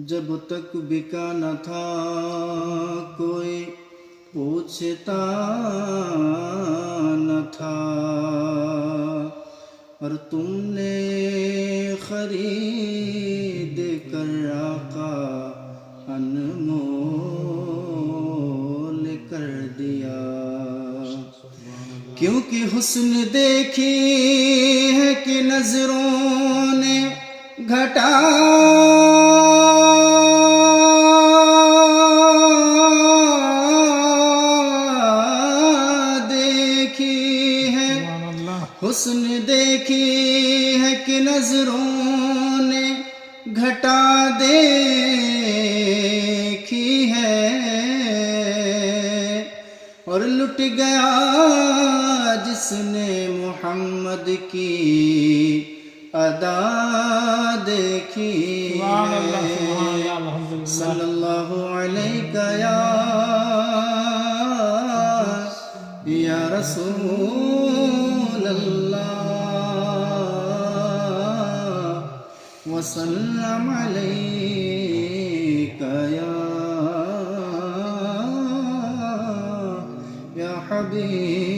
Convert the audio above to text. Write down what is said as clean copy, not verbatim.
جب تک بکا نہ تھا کوئی پوچھتا نہ تھا، اور تم نے خرید کر آقا انمول کر دیا، کیونکہ حسن دیکھی ہے کہ نظروں نے گھٹا حسن دیکھی ہے کہ نظروں نے گھٹا دیکھی ہے، اور لٹ گیا جس نے محمد کی ادا دیکھی ہے۔ صلی اللہ علیہ یا رسول اللہ، وسلم علیک یا حبیب